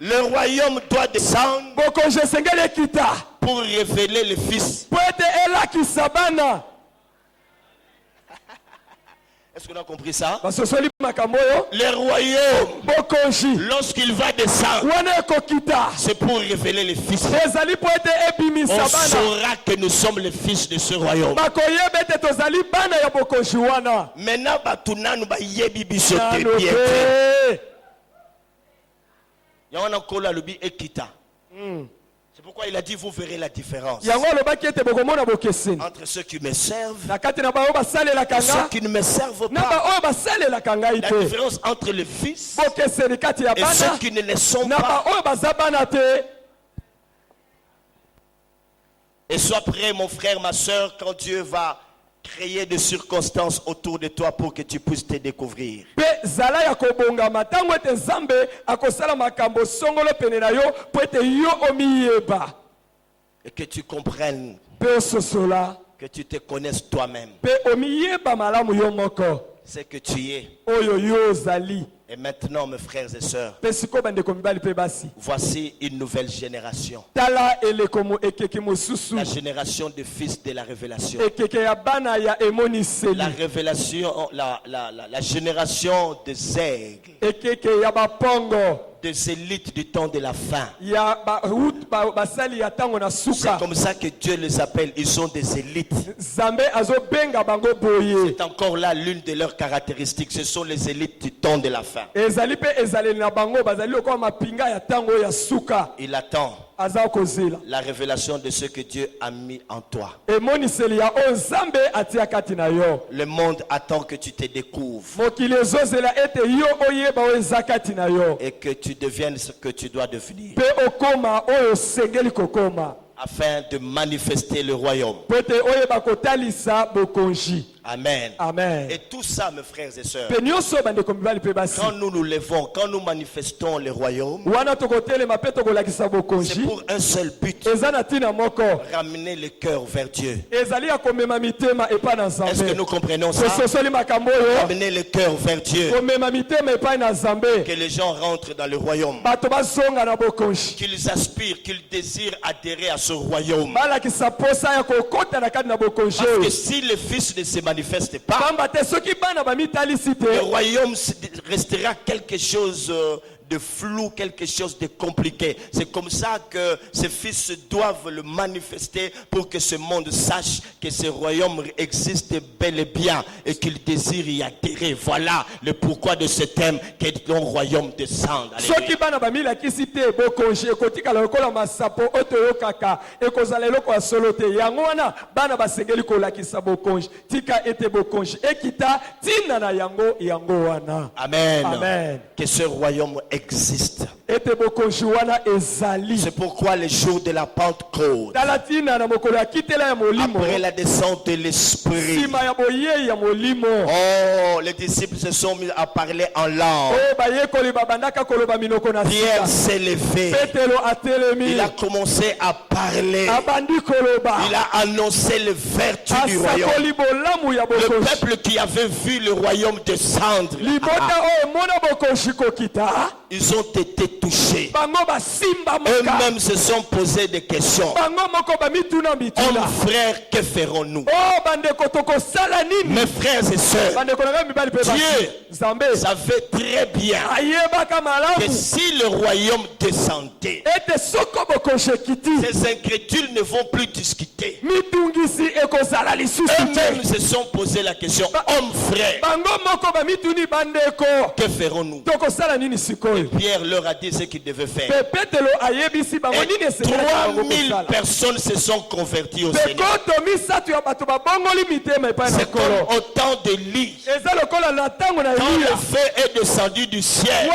Le royaume doit descendre pour révéler le Fils. Est-ce qu'on a compris ça? Le royaume, lorsqu'il va descendre, c'est pour révéler le Fils. On saura que nous sommes les fils de ce royaume. Maintenant, c'est pourquoi il a dit, vous verrez la différence entre ceux qui me servent et ceux qui ne me servent pas. La différence entre le Fils et ceux qui ne le sont pas. Et sois prêt, mon frère, ma soeur, quand Dieu va créer des circonstances autour de toi pour que tu puisses te découvrir. Et que tu comprennes que tu te connaisses toi-même. C'est que tu es. Et maintenant, mes frères et sœurs, voici une nouvelle génération. La génération des fils de la révélation. La révélation, la génération des aigles. Des élites du temps de la fin. C'est comme ça que Dieu les appelle. Ils sont des élites. C'est encore là l'une de leurs caractéristiques. Ce sont les élites du temps de la fin. Il attend la révélation de ce que Dieu a mis en toi. Le monde attend que tu te découvres et que tu deviennes ce que tu dois devenir afin de manifester le royaume. Amen. Amen. Et tout ça, mes frères et sœurs, quand nous nous levons, quand nous manifestons le royaume, c'est pour un seul but: ramener le cœur vers Dieu. Est-ce que nous comprenons ça? Ramener le cœur vers Dieu. Que les gens rentrent dans le royaume. Qu'ils aspirent, qu'ils désirent adhérer à ce royaume. Parce que si le Fils ne se manifeste pas, le royaume restera quelque chose de flou, quelque chose de compliqué. C'est comme ça que ces fils doivent le manifester pour que ce monde sache que ce royaume existe bel et bien et qu'il désire y adhérer. Voilà le pourquoi de ce thème, que ton royaume descende. Amen. Amen. Que ce royaume existe. C'est pourquoi le jour de la Pentecôte, après la descente de l'Esprit, les disciples se sont mis à parler en langue. Pierre s'est levé. Il a commencé à parler. Il a annoncé les vertus du royaume. Le peuple qui avait vu le royaume descendre, ils ont été touchés. Eux-mêmes se sont posé des questions. Hommes, frères, que ferons-nous? Mes frères et sœurs, Dieu savait très bien que si le royaume descendait, ces incrédules ne vont plus discuter. Eux-mêmes se sont posé la question: hommes, frères, que ferons-nous? Et Pierre leur a dit ce qu'ils devaient faire. Et 3000 personnes se sont converties au Seigneur. C'est comme au temps d'Élie, quand le feu est descendu du ciel,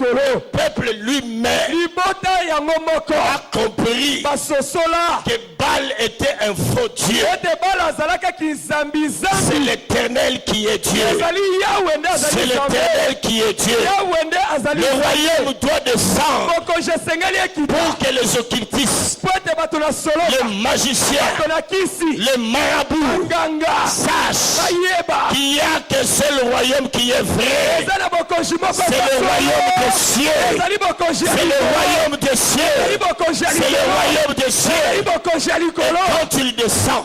le peuple lui-même a compris que Baal était un faux Dieu. C'est l'Éternel qui est Dieu. C'est l'Éternel qui est Dieu. Le royaume doit descendre pour que les occultistes, les magiciens, les marabouts sachent qu'il n'y a qu'un seul royaume qui est vrai. C'est le royaume des cieux. C'est le royaume des cieux. C'est le royaume des cieux. Et quand il descend,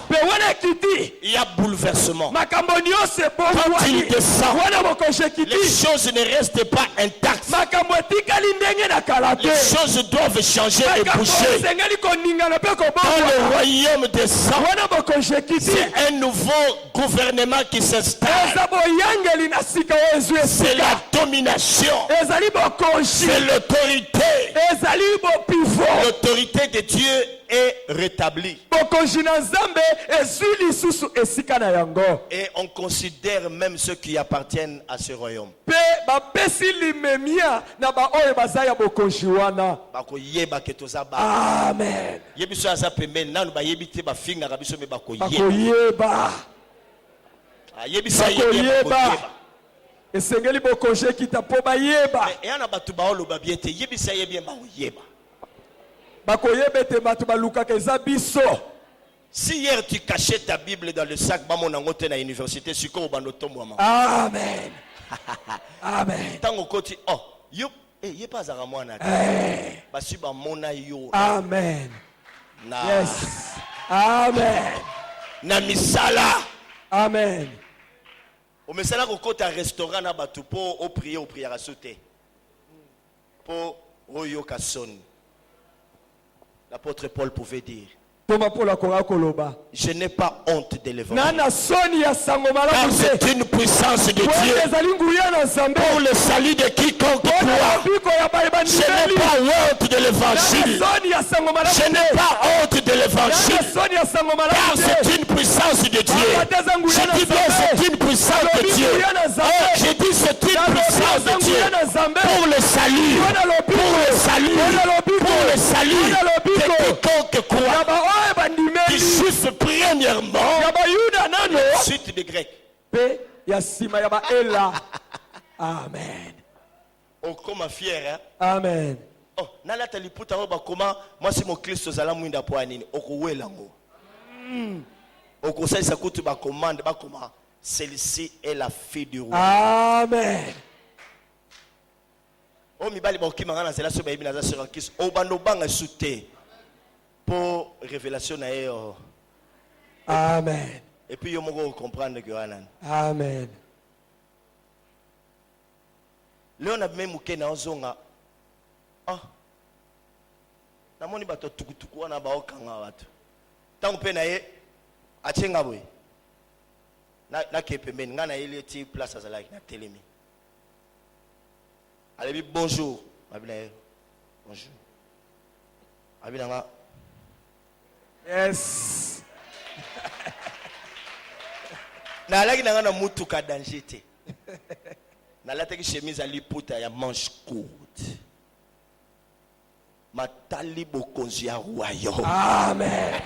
il y a bouleversement. Quand il descend, les choses ne restent pas intactes. Les choses doivent changer et bouger. Quand le royaume descend, c'est un nouveau gouvernement qui s'installe. C'est la domination. C'est l'autorité. L'autorité de Dieu est rétablie. Et on considère même ceux qui appartiennent à ce royaume. Amen. Esengeli bokonje kitapo bayeba. Bakoyeba te batu baluka keza biso. Si hier tu cachais ta Bible dans le sac, à l'université, Amen. Amen. Tango koti, oh, yo, ye pas à moi na. Basi ba mona yo. Amen. Yes. Amen. Na misala. Amen. Au mesala ko kota restaurant na batu po au prier à sauter. Po oyo kasoni. L'apôtre Paul pouvait dire: je n'ai pas honte de l'évangile. Car c'est une puissance de Dieu pour le salut de quiconque croit. Je n'ai pas honte de l'évangile. Je n'ai pas honte de l'évangile. Car c'est une puissance de Dieu. Je dis bien c'est une puissance de Dieu. Je dis c'est une puissance de Dieu pour le salut. Pour le salut. Pour le salut de quiconque croit. Qui souffre premièrement, suite des Grecs. Amen. Oh, comme fier, hein? Amen. Oh, nala taliputa roba comment moi c'est mon Christ aux alamuinda poanini. Okowe lango. Okosai sa kutu ba commande ba comment celle-ci est la fille du roi. Amen. Oh mibali ba okimanga na zela so ba yibi na za sur Christ. O bando banga souté. Pour révélation d'ailleurs. Amen. Et puis, on va comprendre que Amen. Léon a même mouké na ozonga. Ah. Na moni bato tukutuku wana ba okanga watu. Tango pe na ye achenga boy. Na kepembe ngana ile ti place azalaki na telemi. Allez bonjour. Abina bonjour. Abina nga. Yes. Na laki na mutuka danger te. Na lataki chemise à liputa ya manche courte. Matali bokonzi ya royaume. Amen.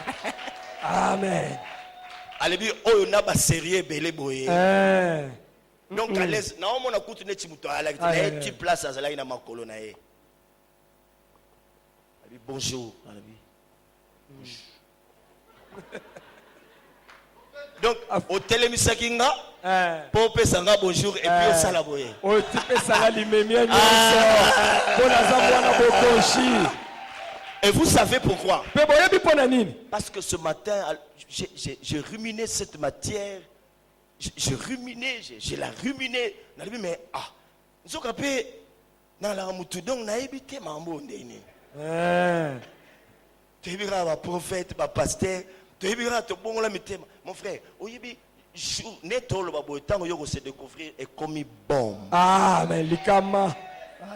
Amen. Alebi oyo na ba sérieux belé boye. Donc à l'aise na o mona kutu neti muto ala ki na ti place azalaki na makolo na ye. Alebi bonjour. Alebi. Bonjour. Donc au télémisakinga pour pesanga bonjour et puis au salaboye au pesanga limemia nyonso pona zamwana bokonshi. Et vous savez pourquoi? Parce que ce matin j'ai ruminé cette matière. Je ruminais, je la ruminais. Mais ah, nzokapé na la mutu donc na ebité mambo ndeni. Tu es un prophète, un pasteur. Tu es un mitema. Mon frère, oyebi netolo babo tango yoko se découvrir et comme bon. Amen. Likama.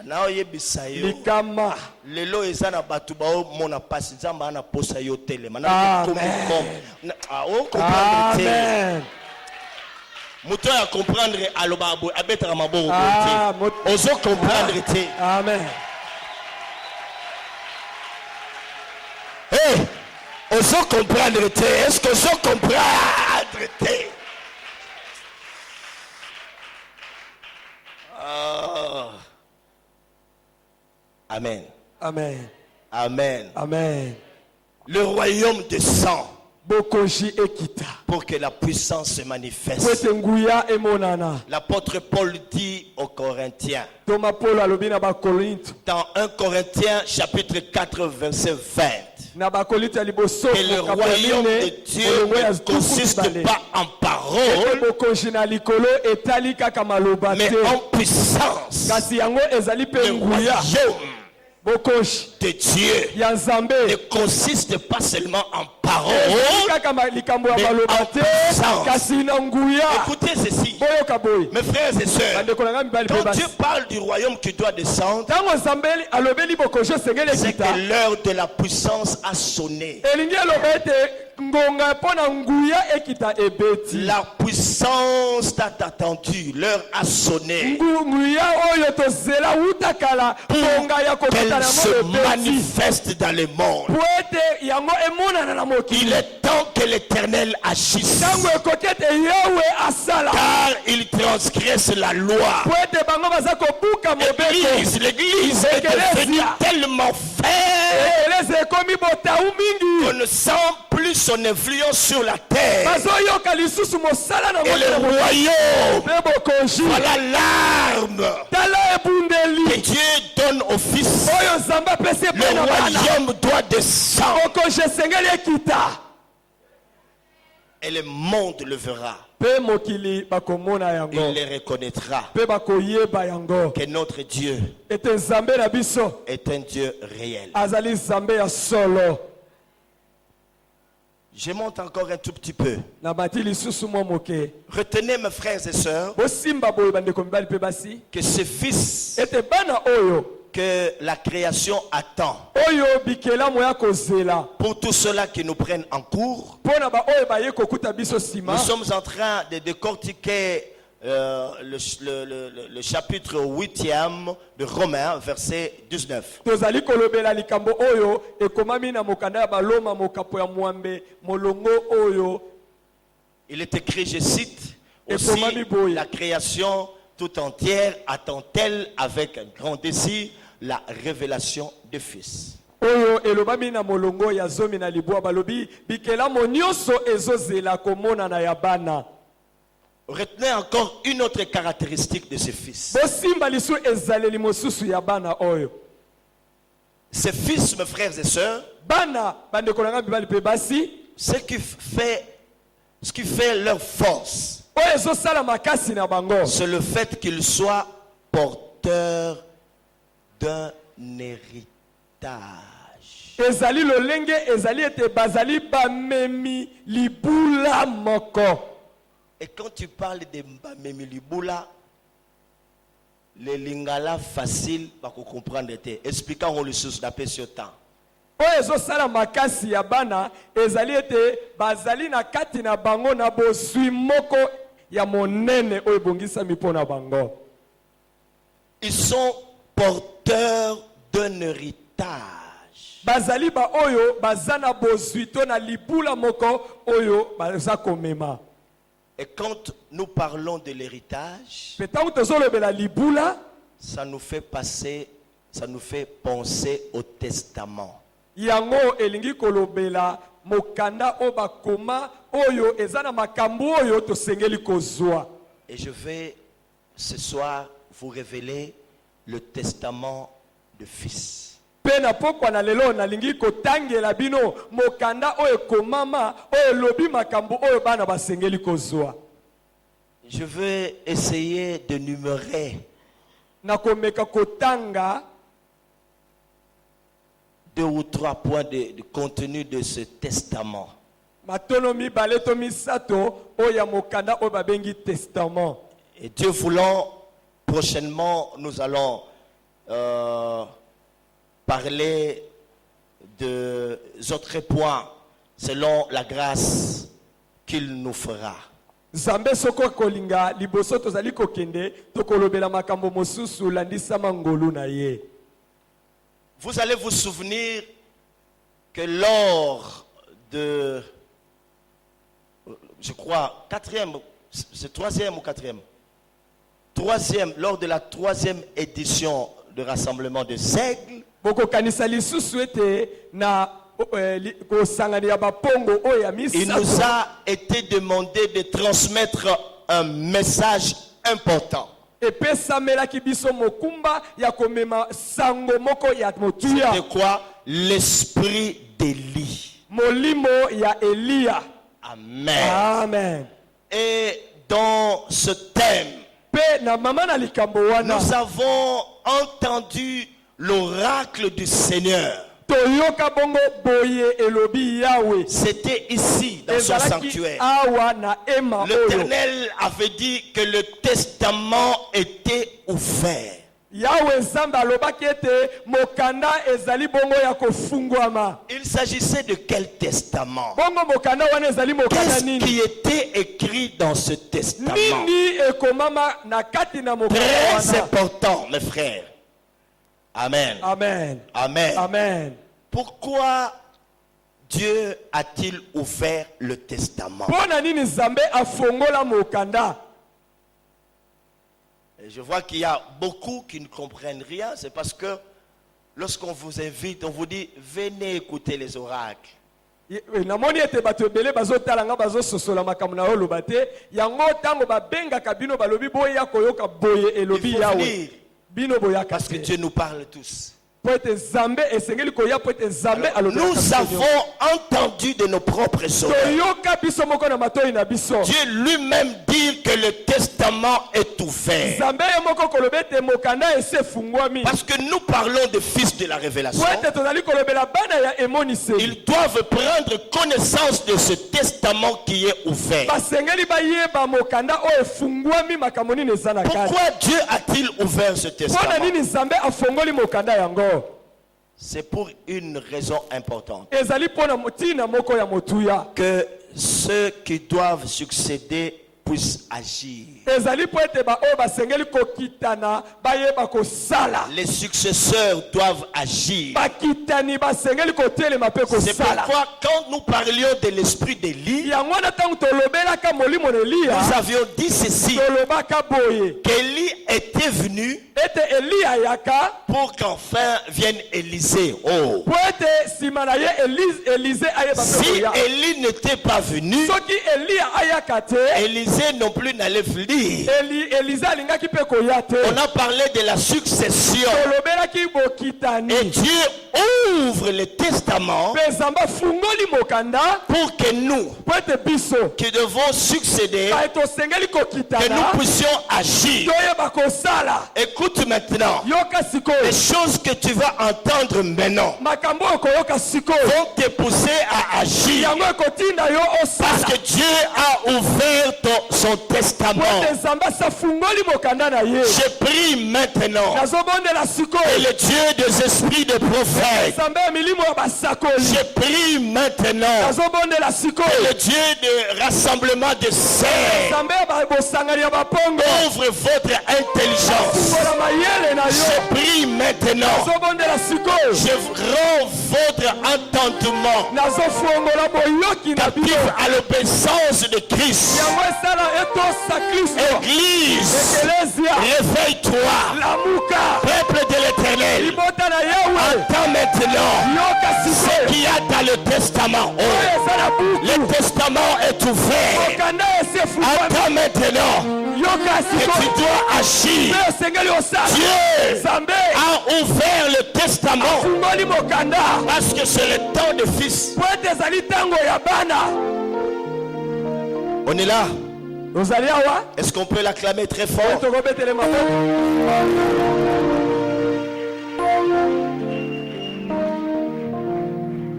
Na oyebi sayo. Likama. Lelo ezana batu bao mona pasi nzamba ana posa yo telema. Na comme bon. Ah o comprendre te. Amen. Moto ya comprendre aloba abo abetara maboko te. Ozo comprendre te. Amen. Oso comprendre te. Est-ce que oso comprendre te? Oh. Amen. Amen. Amen. Amen. Le royaume descend Bokonji ekita. pour que la puissance se manifeste. Kwete nguya emonana. L'apôtre Paul dit aux Corinthiens, Toma Paul alobi na bakorinto. dans 1 Corinthiens chapitre 4 verset 20, Na bakorinto ya liboso que le royaume de Dieu ne consiste pas en parole, bokonji na likolo etali kaka maloba mais te. en puissance. Kasi yango ezali pe Le nguya. royaume Bokonji de Dieu ya Nzambe ne consiste pas seulement en parole. kaka likambo ya mais maloba en te. puissance. Kasi na nguya. Écoutez ceci, Boyoka boy. mes frères et sœurs. Bandeko na ngai mibali pe Quand basi. Dieu parle du royaume qui doit descendre, Tango Nzambe alobeli bokonji esengeli c'est ekita. que l'heure de la puissance a sonné. Elingi aloba ete ngonga mpona nguya ekita ebeti. La puissance t'a attendu, l'heure a sonné. Nguya oyo tozela uta kala ngonga ya kokita Qu'elle na se mo ebeti. manifeste dans le monde. Po ete yango emonana na Il mokili. est temps que l'Éternel agisse, Tango ekoki ete Yawe asala. car il transgresse la loi. Po ete bango baza kobuka mobeko. L'église est devenue tellement faible Eleze ekomi botau mingi. qu'on ne sent plus son influence sur la terre. Bazoyoka lisusu mosala na Et le mokili. royaume, Pe bokonji. voilà l'arme Tala que ebundeli. Dieu donne au Fils. Oyo Nzambe apesi Le epai na bana. royaume doit descendre Bokonji esengeli ekita. et le monde le verra. Pe mokili bakomona yango. Il le reconnaîtra Pe bakoyeba yango. que notre Dieu Ete Nzambe na biso. est un Dieu réel. Azali Nzambe ya solo. Je monte encore un tout petit peu. Na bati lisusu mwa moke. Retenez mes frères et sœurs Bosimba boye bandeko mibali pe basi. que ce Fils Ete bana oyo. que la création attend Oyo bikelamu ya kozela. pour tous ceux-là qui nous prennent en cours. Pona ba oyo baye kokuta biso sima. Nous sommes en train de décortiquer le chapitre 8e de Romains, verset 19. Tozali kolobela likambo oyo ekomami na mokanda ya baloma mokapo ya mwambe molongo oyo. Il est écrit, je cite, Et aussi Komami Boy. la création tout entière attend-elle avec un grand désir la révélation du Fils. Oyo elobami na molongo ya zomi na libwa balobi bikelamu nyonso ezozela komona na ya bana. Retenez encore une autre caractéristique de ce Fils. Bosimba lisu ezaleli mosusu ya bana oyo. Ce Fils, mes frères et sœurs, Bana bandeko na ngai mibali pe basi. ce qui fait leur force, Oyo ezosala makasi na bango. c'est le fait qu'ils soient porteurs d'un héritage. Ezali lolenge ezali ete bazali bamemi libula moko. Et quand tu parles de Mbamemi Libula, les lingala facile pour comprendre. Expliquons le sous d'après ce temps. Oyo ezosala makasi ya bana ezali ete bazali na kati na bango na boswi moko ya monene oyo ebongisami mpo na bango. Ils sont porteurs d'un héritage. Bazali ba oyo bazana boswi to na libula moko oyo baza komema. Et quand nous parlons de l'héritage, Petango tozolobela libula ça nous fait penser au testament. yango elingi kolobela mokanda o bakoma oyo ezana makambo oyo tosengeli kozwa. Et je vais ce soir vous révéler le testament du Fils. Pe na pokwa na lelo nalingi kotangela bino mokanda oyo komama oyo lobi makambo oyo bana basengeli kozwa. Je vais essayer de numérer Na komeka kotanga 2 ou 3 points de contenu de ce testament. matono mibale to misato oyo ya mokanda oyo babengi testament. Et Dieu voulant, prochainement, nous allons parler de autres points selon la grâce qu'il nous fera. Zambe soko kolinga liboso tozali kokende tokolobela makambo mosusu landisama ngolu na ye. Vous allez vous souvenir que lors de, je crois, quatrième, c'est troisième ou quatrième? Troisième, lors de la troisième édition du rassemblement de Seigle. Il nous a été demandé de transmettre un message important. C'était quoi? L'esprit d'Élie. Amen. Amen. Et dans ce thème, nous avons entendu l'oracle du Seigneur. C'était ici dans son sanctuaire. L'Éternel avait dit que le testament était ouvert. Il s'agissait de quel testament? Qu'est-ce qui était écrit dans ce testament? Très important, mes frères. Amen. Amen. Amen. Amen. Pourquoi Dieu a-t-il ouvert le testament? Et je vois qu'il y a beaucoup qui ne comprennent rien. C'est parce que lorsqu'on vous invite, on vous dit venez écouter les oracles. Il faut venir. Parce que Dieu nous parle tous. Nous avons entendu de nos propres oreilles Dieu lui-même dit que le testament est ouvert. Parce que nous parlons de fils de la révélation. Ils doivent prendre connaissance de ce testament qui est ouvert. Pourquoi Dieu a-t-il ouvert ce testament? C'est pour une raison importante. Que ceux qui doivent succéder puissent agir. Les successeurs doivent agir. C'est pourquoi quand nous parlions de l'esprit d'Élie, nous avions dit ceci, qu'Élie était venu pour qu'enfin vienne Élisée. Oh. Si Élie n'était pas venu, Élisée non plus n'allait venir. On a parlé de la succession. Et Dieu ouvre le testament pour que nous, qui devons succéder, que nous puissions agir. Écoute maintenant, les choses que tu vas entendre maintenant vont te pousser à agir. Parce que Dieu a ouvert son testament. Je prie maintenant et le Dieu des esprits de prophètes. Je prie maintenant et le Dieu de rassemblement de serfs ouvre votre intelligence. Je prie maintenant, je rends votre entendement captif à l'obéissance de Christ. Église, réveille-toi. Peuple de l'Éternel, entends maintenant ce qu'il y a dans le testament. Oh, le testament est ouvert. Entends maintenant que tu dois agir. Dieu a ouvert le testament parce que c'est le temps de fils. On est là. Est-ce qu'on peut l'acclamer très fort?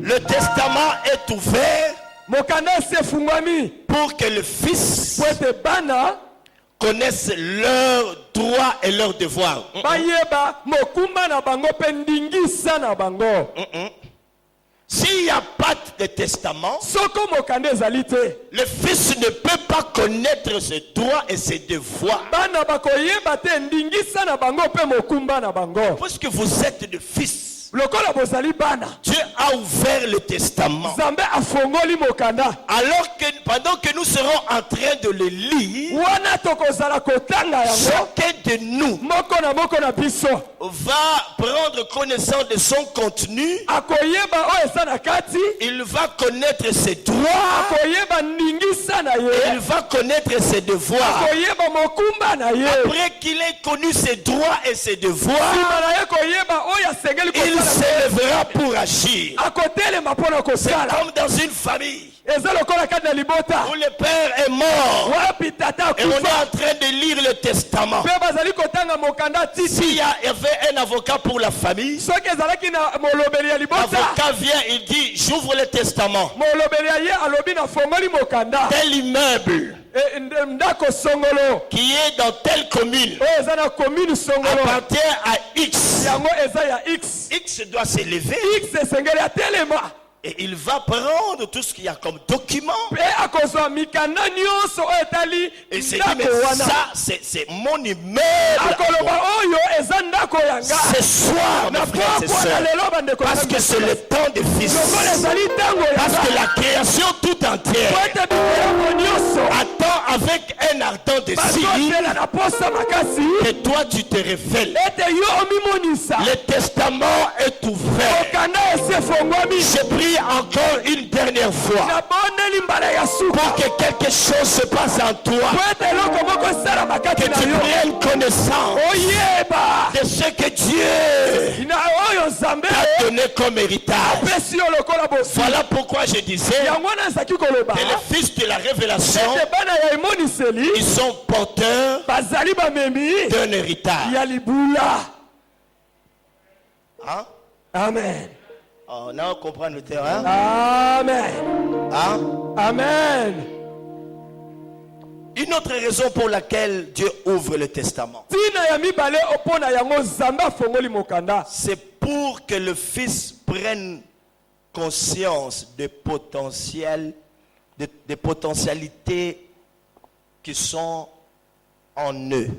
Le testament est ouvert pour que le fils connaisse leurs droits et leurs devoirs. S'il n'y a pas de testament, le fils ne peut pas connaître ses droits et ses devoirs. Puisque vous êtes des fils, Dieu a ouvert le testament. Nzambe afongoli mokanda. Alors que pendant que nous serons en train de le lire, Wana tokozala kotanga yango. chacun de nous Moko na biso. va prendre connaissance de son contenu. Akoyeba o eza na kati. Il va connaître ses droits. Akoyeba ningisa na ye. Il va connaître ses devoirs. Akoyeba mokumba na ye. Après qu'il ait connu ses droits et ses devoirs, Sima na ye koyeba o ya sengeli il kosala. s'élèvera pour agir. Akotelema mpona kosala. Comme dans une famille Eza lokola kati na libota. où le père est mort Wapi tata et on est akufa. en train de lire le testament. Mpe bazali kotanga mokanda titi. S'il y avait un avocat pour la famille, Soki ezalaki na molobeli ya libota. l'avocat vient, il dit, j'ouvre le testament. Molobeli ya ye alobi na fongoli mokanda. Tel immeuble Ndako songolo. qui est dans telle commune Oyo eza na commune songolo. appartient à X. Yango eza ya X. X doit s'élever X esengeli atelema. et il va prendre tout ce qu'il y a comme document Mpe akozwa mikanda nyonso oyo etali et se dit, mais ndako wana. ça c'est mon immeuble. Akoloba oyo eza ndako yanga. Ce soir, mes Na frères et pokwa na sœurs, lelo bandeko parce que c'est le temps de fils. lokola ezali ntango Parce que yanga. la création tout entière Po ete bikolo nyonso attend avec un ardent désir bazotela na posa makasi que toi tu te révèles. ete yo omimonisa. Le testament est ouvert. Mokanda esi efongwami. Je prie encore une dernière fois Nabondeli mbala ya suka. pour que quelque chose se passe en toi, Po ete eloko moko esala makati que na tu yo. prennes connaissance Oyeba. de ce que Dieu Na oyo Nzambe t'a donné comme héritage. apesi yo lokola bosi. Voilà pourquoi je disais Yango wana ezalaki koloba. que les fils de la révélation, Ete bana ya emoniseli ils sont porteurs bazali bamemi d'un héritage. ya libula. Hein? Amen. Oh, on comprend le terrain. Amen. Hein? Amen. Une autre raison pour laquelle Dieu ouvre le testament, Tina ya mibale opona yango Nzambe afongoli mokanda. c'est pour que le Fils prenne conscience des des potentialités qui sont en eux.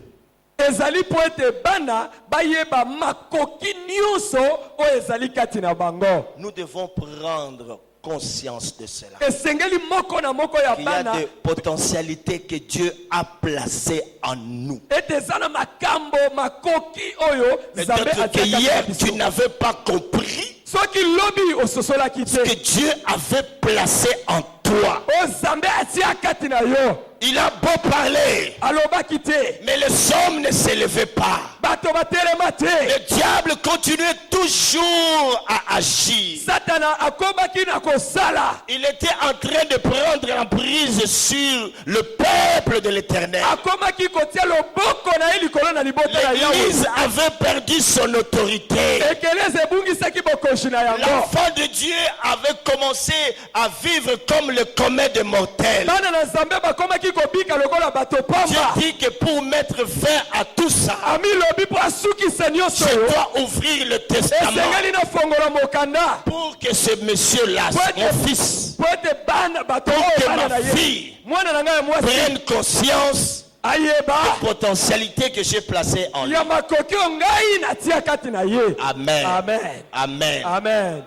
Ezali po ete bana bayeba makoki nyonso oyo ezali kati na bango. Nous devons prendre conscience de cela. Esengeli moko na moko ya Il y a bana des potentialités que Dieu a placées en nous. ete eza na makambo makoki oyo Nzambe Peut-être que atia kati na hier biso. tu n'avais pas compris Soki lobi ososolaki ce que te Dieu avait placé en toi. o Nzambe atia kati na yo Il a beau parler, alobaki te mais le somme ne s'élevait pas. bato batelema te. Le diable continuait toujours à agir. Satana akobaki na kosala. Il était en train de prendre en prise sur le peuple de l'Éternel. Akomaki kotia loboko na ye likolo na libota na L'Église Yawe. avait perdu son autorité. Ekeleze ebungisaki bokoshi na yango. L'enfant de Dieu avait commencé à vivre comme le commun des mortels. Bana na Nzambe bakomaki kobika lokola bato Dieu pamba. dit que pour mettre fin à tout ça, Ami lobi po asukisa nyonso je yo. dois ouvrir le testament Esengeli na fongola mokanda. pour que ce monsieur-là, mon fils, Po ete bana bato pour oyo que bana na ma ye. fille Mwana na ngai ya mwasi prenne conscience ayeba des potentialités que j'ai placées en lui. ya makoki oyo ngai natia kati na ye. Amen. Amen. Amen. Amen.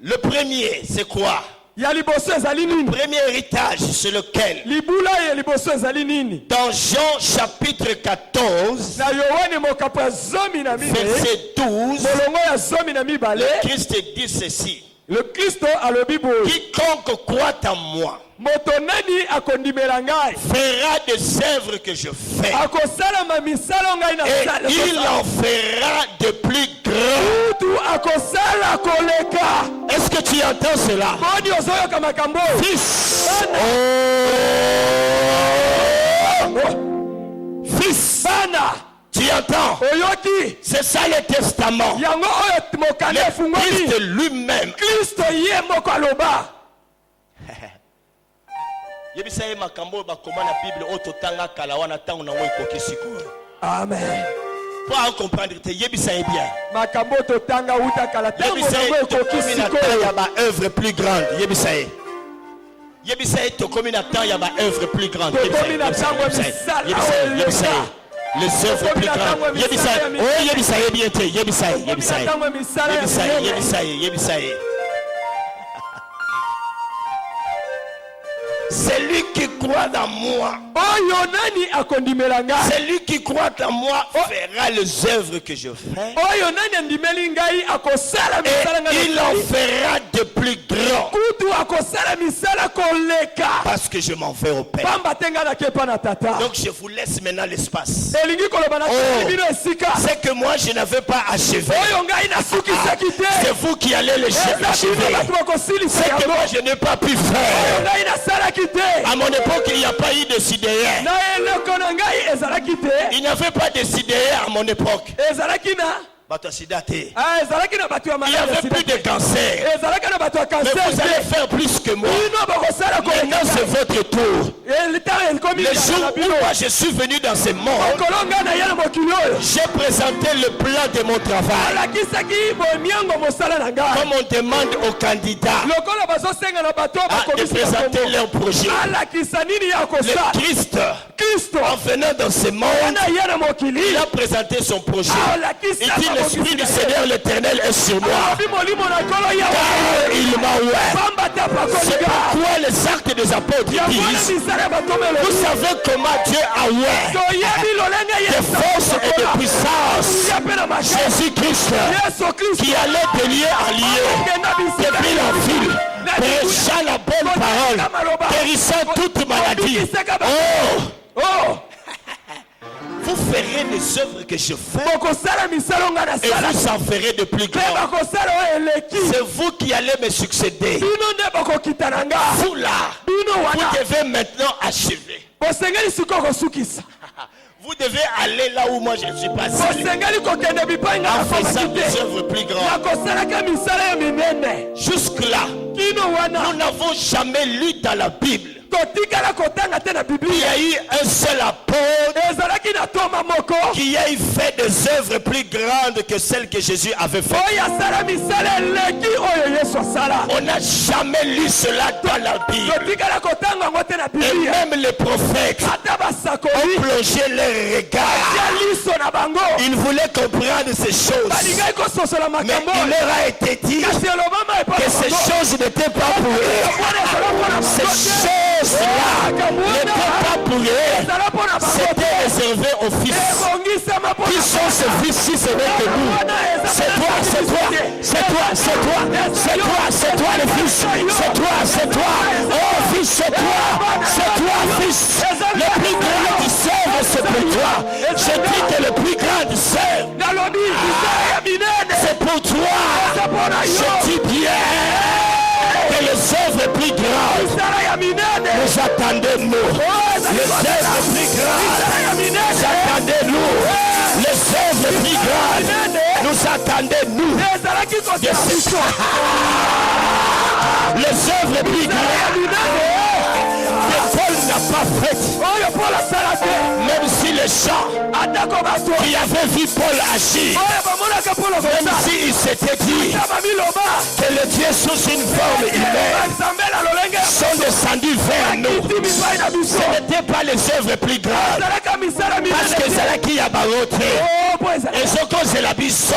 Le premier, c'est quoi? Ya liboso ezali nini? Premier héritage, c'est lequel? Libula ya liboso ezali nini? Dans Jean chapitre 14, Na Yohane mokapo ya zomi na mibale, verset 12, molongo ya zomi na mibale, Christ dit ceci: le Kristo alobi boye, quiconque croit en moi moto nani akondimela ngai fera des œuvres que je fais, akosalama misala ngai na et sala il en fera de plus grands. kutu akosala koleka. Est-ce que tu entends cela? Boni ozoyoka makambo oyo? Fils. Oh. Fils. Bana Tu entends? oyoki C'est ça le testament. yango oyo mokanda Le efungwami. Christ lui-même. Kristo ye moko aloba. Yebisa ye makambo bakoma na Bible ototanga kala wana tango nango ekoki sikoyo. Amen. Pour comprendre te yebisa ye bien. Makambo totanga uta kala tango Yebisa ye nango ekoki tokomi na temps sikoyo. ya ba œuvre plus grande. Yebisa ye. Yebisa ye tokomi na temps ya ba œuvre plus grande. Tokomi na tango ya misala oyo Yebisa ye. Les œuvres Tokomi plus na tango ya grandes. Yebisa misala ye. ya Oh yebisa ye bien te. Yebisa ye. Yebisa ye. Tango ya misala ya Yebisa ye. minene. Yebisa ye. Yebisa ye. Celui qui croit dans moi, celui qui croit en moi fera les œuvres que je fais. Et il en fera de plus grands. Parce que je m'en vais au Père. Donc je vous laisse maintenant l'espace. C'est que moi je n'avais pas achevé. C'est vous qui allez l'achever. C'est que moi je n'ai pas pu faire. À mon époque il n'y a pas eu de CDR. Il n'y avait pas de CDR à mon époque. Il n'y avait plus de cancer. Mais vous allez faire plus que moi. Maintenant c'est votre tour. Le jour où moi je suis venu dans ce monde, j'ai présenté le plan de mon travail. Comme on demande aux candidats de présenter leur projet. Le Christ, en venant dans ce monde, il a présenté son projet. Il dit l'Esprit du Seigneur l'Éternel est sur moi. Car il m'a ouvert. C'est pourquoi les actes des apôtres disent, vous savez comment Dieu a ouvert de force et de puissance Jésus-Christ qui allait de lieu à lieu depuis la ville, prêchant la bonne parole, guérissant toute maladie. Vous ferez les œuvres que je fais et vous en ferez de plus grands. C'est vous qui allez me succéder. Vous là, vous devez maintenant achever. Vous devez aller là où moi je ne suis pas allé. En faisant des œuvres plus grandes. Jusque-là, nous n'avons jamais lu dans la Bible. Il y a eu un seul apôtre qui a fait des œuvres plus grandes que celles que Jésus avait faites. On n'a jamais lu cela dans la Bible. Et même les prophètes ont plongé leur regard. Ils voulaient comprendre ces choses. Mais il leur a été dit que ces choses n'étaient pas pour eux. Ces choses-là n'étaient pas pour eux. C'était réservé aux fils. Qui sont ces fils si ce n'est que nous? C'est toi, c'est toi, c'est toi, c'est toi, c'est toi, c'est toi le fils. C'est toi, c'est toi. Oh fils, c'est toi, fils. Le plus grand du sœur, c'est pour toi. Je dis que le plus grand du sœur, c'est pour toi. Je dis bien que les œuvres plus grandes nous attendez-nous. Les œuvres plus grandes nous attendez-nous. Les œuvres plus grandes nous attendez-nous. Les œuvres plus grandes que Paul n'a pas faites. Même si les gens qui avaient vu Paul agir, même s'il s'était dit que les dieux sous une forme humaine sont descendus vers nous, ce n'était pas les œuvres plus grandes. Parce que c'est là qu'il y a baroté. Et ce que c'est la biseau.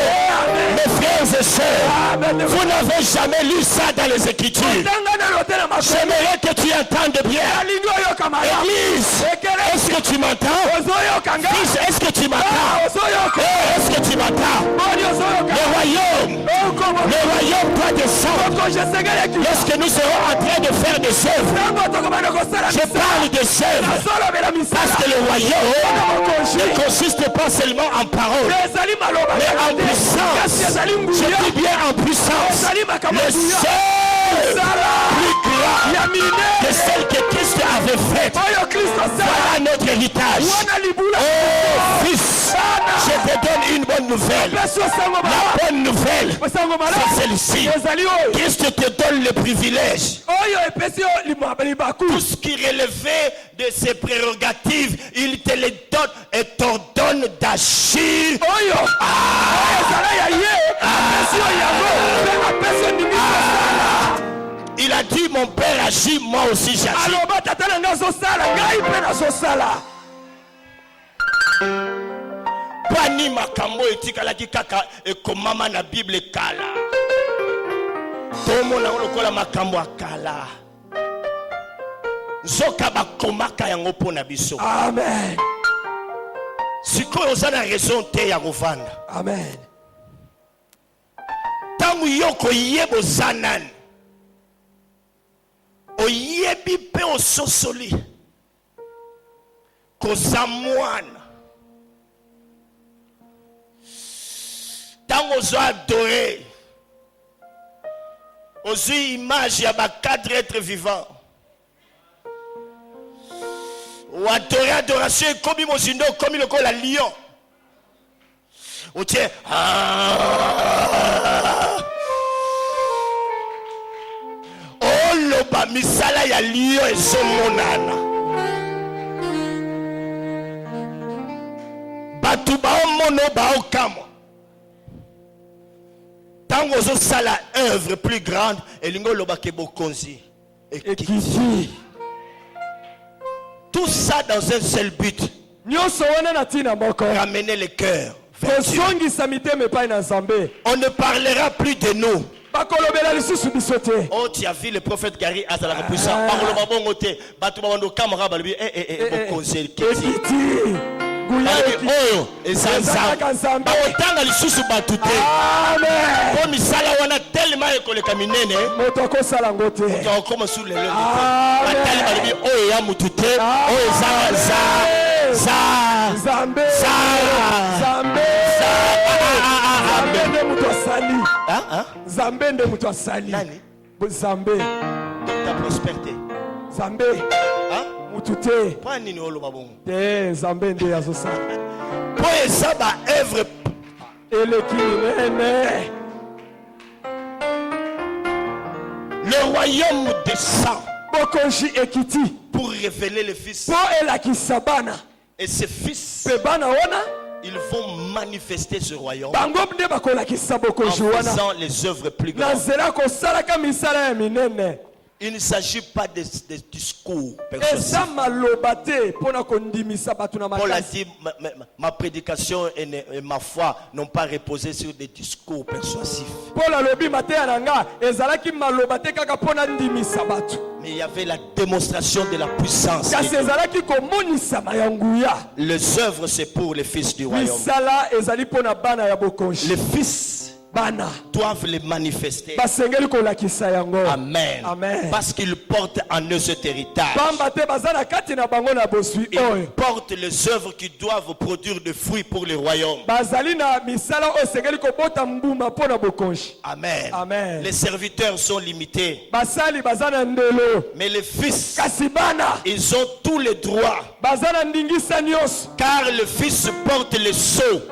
Mes frères et sœurs, vous n'avez jamais lu ça dans les Écritures. J'aimerais que tu entendes bien. Église, est-ce que tu m'entends? Fils, est-ce que tu m'entends? Est-ce que tu m'entends? Le royaume doit descendre. Lorsque nous serons en train de faire des œuvres, je parle des œuvres. Parce que le royaume ne consiste pas seulement en parole, mais en puissance. Je dis bien en puissance. Les œuvres plus grandes que celles que Christ avait faites. Voilà notre héritage. Oh fils, je te donne une bonne nouvelle. La bonne nouvelle, c'est celle-ci. Christ te donne le privilège. Tout ce qui relevait de ses prérogatives, il te les donne et t'ordonne d'agir. Il a dit mon père agit, moi aussi j'agis. Pani makambo etikalaki kaka ekomama na Bible kala. Tomo na lokola makambo akala. Zoka bakomaka yango pona biso. Amen. Sikoyo oza na raison te ya kovanda. Amen. Tangu yoko yebo zanan. Oyebi pe ososoli. Koza mwana. Tango ozo adoré. Ozo image ya ba 4 êtres vivants. Ou adorer adoration comme mozindo comme le col la lion. Ou tiens oh loba misala ya lion et son monana. Batu ba mono ba okamo. Tango zo sala œuvre plus grande et lingo loba kebo konzi et qui tout ça dans un seul but. Ramener le cœur vers Dieu. On ne parlera plus de nous. Oh, tu as vu le prophète Gary Azala puissant. Oh, et ça otanga lisusu batu te. Po misala wana tellement ekoleka minene. Moto akosala ngo te. Moto akoma sous le lelo. Batali balibi oyo ya mutu te. Oyo Zambe. Zambe nde mutu asali. Zambe nde mutu asali. Nani? Zambe. Ta prospérité. Zambe. Mutu te. Pas nini oloba bongo. Te Zambe nde azosala. Po eza ba œuvre eleki minene. Le royaume descend Bokonji ekiti pour révéler le fils. Po elakisa bana. Et ces fils, Pe bana wana ils vont manifester ce royaume bango nde bakolakisa en bokonji wana. faisant les œuvres plus Na grandes. nzela kosalaka misala ya minene. Il ne s'agit pas de discours persuasifs. Eza maloba te mpona kondimisa bato na Paul a makasi. dit, ma prédication et ma foi n'ont pas reposé sur des discours persuasifs. Paul alobi mateya na nga ezalaki maloba te kaka mpona ndimisa bato. Mais il y avait la démonstration de la puissance. Kasi ezalaki komonisama ya nguya. Les œuvres, c'est pour les fils du royaume. Misala ezali mpona bana ya bokonji. Les fils Bana doivent les manifester. basengeli kolakisa yango. Amen. Amen. Parce qu'ils portent en eux cet héritage. Pamba te baza na kati na bango na bosui Ils oyo. portent les œuvres qui doivent produire des fruits pour le royaume. Bazali na misala oyo esengeli kobota mbuma mpona bokonji. Amen. Amen. Les serviteurs sont limités. Basali baza na ndelo. Mais les fils, Kasi bana ils ont tous les droits. baza na ndingisa nyonso. Car le fils porte le sceau.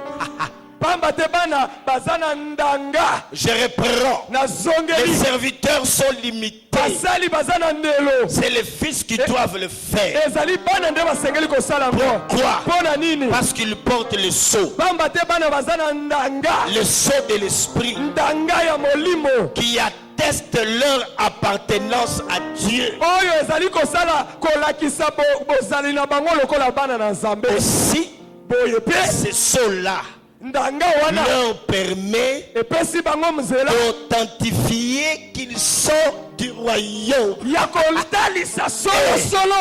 Pamba te bana baza na ndanga. Je reprends. Na Les zongeli. serviteurs sont limités. Basali baza na ndelo. C'est les fils qui doivent le faire. Ezali bana nde basengeli kosala ngo. Pourquoi? Mpona nini? Parce qu'ils portent le sceau. Pamba te bana baza na ndanga. Le sceau de l'esprit Ndanga ya molimo. qui atteste leur appartenance à Dieu. Oyo ezali kosala kolakisa bozali na bango lokola bana na Nzambe. Aussi, Boye pe ce sceau-là ndanga wana leur permet epesi bango mzela d'authentifier qu'ils sont du royaume. ya kotalisa solo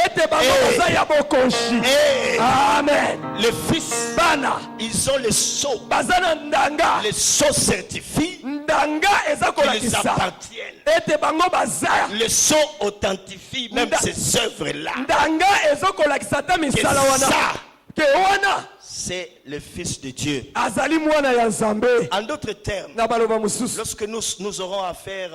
ete bango baza ya bokonzi. Et Amen. les fils, Bana ils ont le sceau. baza na ndanga. Les sceaux certifient Ndanga eza qu'ils kolakisa appartiennent. ete bango baza. Le sceau authentifie même ces œuvres-là. Ndanga ezokolakisa ta misala Que wana. ça, Ke wana c'est le Fils de Dieu. azali mwana ya Nzambe. En d'autres termes, Na baloba mususu. lorsque nous aurons affaire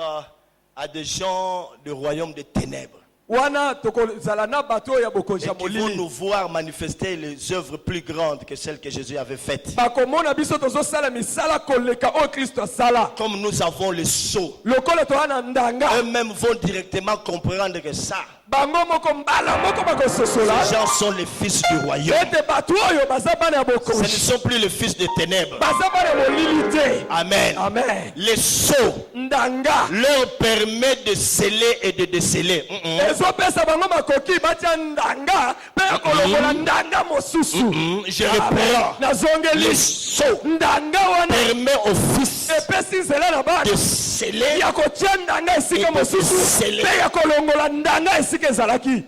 à des gens du royaume des ténèbres, Wana tokozala na bato ya bokonzi ya et qui vont molili. nous voir manifester les œuvres plus grandes que celles que Jésus avait faites. Bakomona biso tozosala misala koleka oyo Kristo asala. Comme nous avons le sceau, Lokola toa na ndanga. eux-mêmes vont directement comprendre que ça, Bango moko mbala moko bakososola. ces gens sont les fils du royaume. Ete bato oyo baza bana ya Ce ne bokonzi. sont plus les fils des ténèbres. Baza bana ya molili te. Amen. Amen. Les sceaux Ndanga leur permet de sceller et de déceler. ezopesa bango makoki batia ndanga mpe ya kolokola ndanga mosusu. Je reprends. Nazongeli Les sceaux ndanga wana permet aux fils epesi nzela na bana de sceller ya kotia ndanga esika mosusu mpe ya kolongola ndanga esika ezalaki.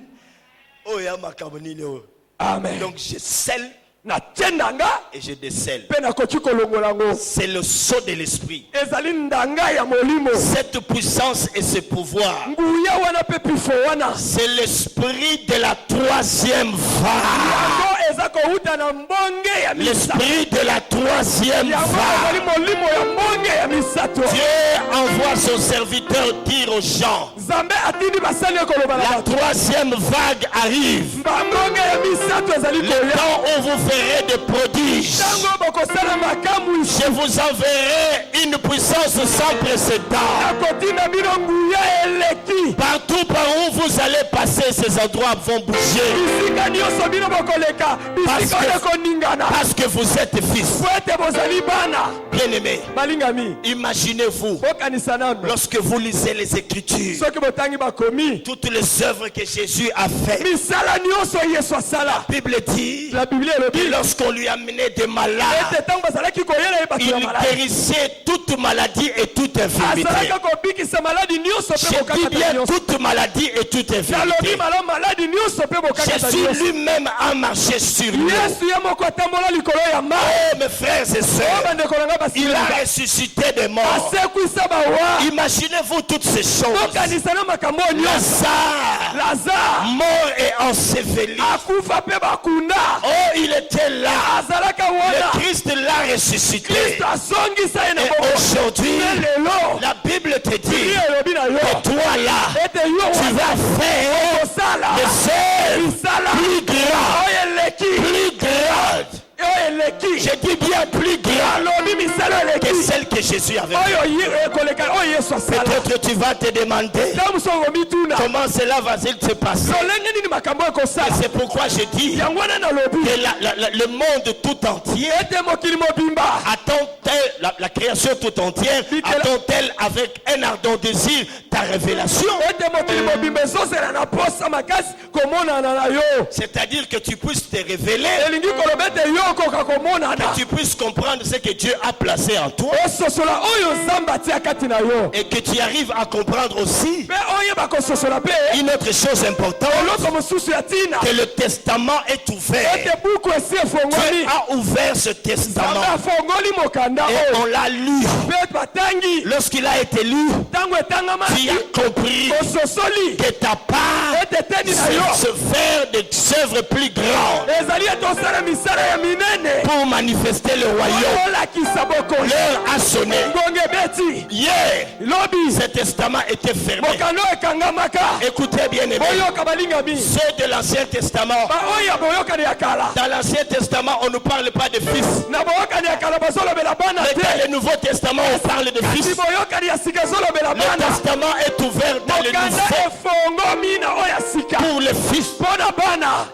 Oh, ya makambo nini oyo. Amen. Donc je scelle natie ndanga et je décèle. mpe nakoki kolongola yango. C'est le sceau de l'esprit. ezali ndanga ya molimo. Cette puissance et ce pouvoir, nguya wana mpe pifo wana c'est l'esprit de la troisième vague. yango eza kouta na mbonge ya misato. L'esprit de la troisième yango ezali vague. molimo ya mbonge ya misato. Dieu envoie son serviteur dire aux gens, nzambe atindi basali koloba na la bato. troisième vague arrive. mbonge ya misato ezali Le koya. temps où vous ferez des prodiges, ntango bokosala makamu je vous enverrai une puissance sans précédent. nakotinda bino nguya eleki. Partout par où vous allez passer, ces endroits vont bouger. bisika nyonso bino bokoleka bisika oyo ekoningana. Parce que vous êtes fils. po ete bozali bana. Bien-aimés, balingami imaginez-vous, bokanisa nano lorsque vous lisez les Écritures, soki botangi bakomi toutes les œuvres que Jésus a faites. misala nyonso yesu asala. La Bible dit la biblia que elobi lorsqu'on lui amenait des malades, ete ntango bazalaki koyela ye bato il ya maladi guérissait toute maladie et toute infirmité. azalaka kobikisa maladi nyonso mpe Je dis bokakata bien nyonso. toute maladie et toute nalobi infirmité. malo maladi nyonso mpe bokakata Jésus nyonso. lui-même a marché sur l'eau. yesu ye moko atambola likolo ya mai. Oh mes frères et oyo sœurs, bandeko nanga il a basilika ressuscité des morts. asekwisa bawa. Imaginez-vous toutes ces choses. bokanisa na makambo oyo nyonso. Lazare, lazare mort et enseveli. akufa mpe bakunda Oh, il était là. azalaka Le wana. Christ l'a ressuscité. kristo azongisa ye na Et bongo. aujourd'hui, mpe lelo la Bible te dit biblia elobi na yo que toi là, ete yo tu vas faire kosala des œuvres misala plus grandes. oyo eleki Plus grandes. oyo eleki Je dis bien plus grandes alobi misala que eleki celles que Jésus avait faites. oyo ekoleka oyo yesu asala. Peut-être tu vas te demander ntango mosu okomituna comment cela va-t-il se passer. lolenge nini makambo ekosala. C'est pourquoi je dis yango wana nalobi que le monde tout entier ete mokili mobimba attend-elle, la création tout entière, attend-elle avec un ardent désir ta révélation. ete mokili mobimba ezozela na posa makasi komonana na yo. C'est-à-dire que tu puisses te révéler, elingi koloba ete yo okoka komonana que tu puisses comprendre ce que Dieu a placé en toi ososola oyo nzambe atia kati na yo et que tu arrives à comprendre aussi mpe oyeba kososola mpe une autre chose importante, eloko mosusu ya ntina que le testament est ouvert. ete buku esi Dieu efongoli a ouvert ce nzambe testament afongoli mokanda et oyo on l'a lu. mpe batangi Lorsqu'il a été lu, ntango tu etangamaki as compris ososoli que ta part, ete teni na yo c'est se faire des œuvres plus grandes ezali ete osala misala ya minene pour manifester le royaume. olakisa bokoli L'heure a sonné. ngonge beti Hier, lobi ce testament était fermé. mokanda oyo ekangamaka Écoutez bien, aimés, boyoka balingami ceux de l'Ancien Testament. baoyo ya boyokani ya kala Dans l'Ancien Testament, on ne parle pas de fils. na boyokani ya kala bazolobela bana Mais dans te le Nouveau Testament, on parle de kasi fils. boyokani ya sika ezolobela Le bana testament est ouvert dans le mokanda Nouveau efongomi na oyo ya sika pour les fils. mpo na bana.